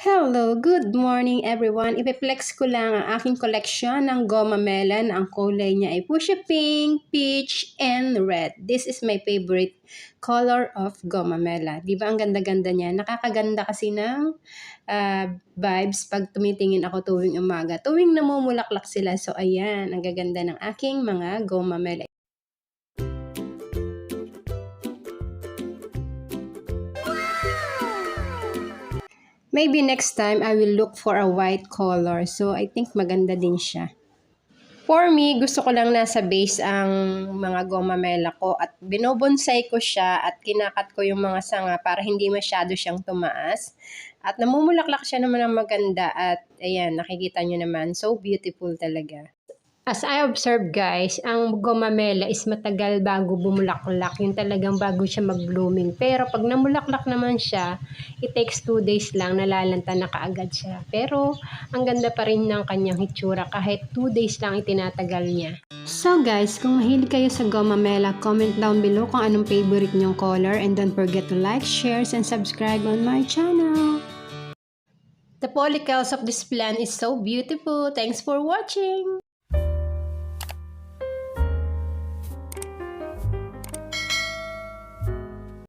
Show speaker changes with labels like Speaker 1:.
Speaker 1: Hello, good morning everyone. Ipiplex ko lang ang aking koleksyon ng Goma Melon. Ang kulay niya ay fuchsia pink, peach, and red. This is my favorite color of Goma Melon. Di ba ang ganda-ganda niya? Nakakaganda kasi ng vibes pag tumitingin ako tuwing umaga. Tuwing namumulaklak sila. So ayan, ang gaganda ng aking mga Goma Melon. Maybe next time I will look for a white color. So I think maganda din siya. For me, gusto ko lang nasa base ang mga gomamela ko at binobonsai ko siya at kinakat ko yung mga sanga para hindi masyado siyang tumaas. At namumulaklak siya naman ng maganda at ayan, nakikita nyo naman, so beautiful talaga. As I observe guys, ang gomamela is matagal bago bumulaklak. Yung talagang bago siya mag-blooming. Pero pag namulaklak naman siya, it takes 2 days lang, nalalanta na kaagad siya. Pero ang ganda pa rin ng kanyang hitsura kahit 2 days lang itinatagal niya. So guys, kung mahilig kayo sa gomamela, comment down below kung anong favorite nyong color. And don't forget to like, share, and subscribe on my channel. The follicles of this plant is so beautiful. Thanks for watching!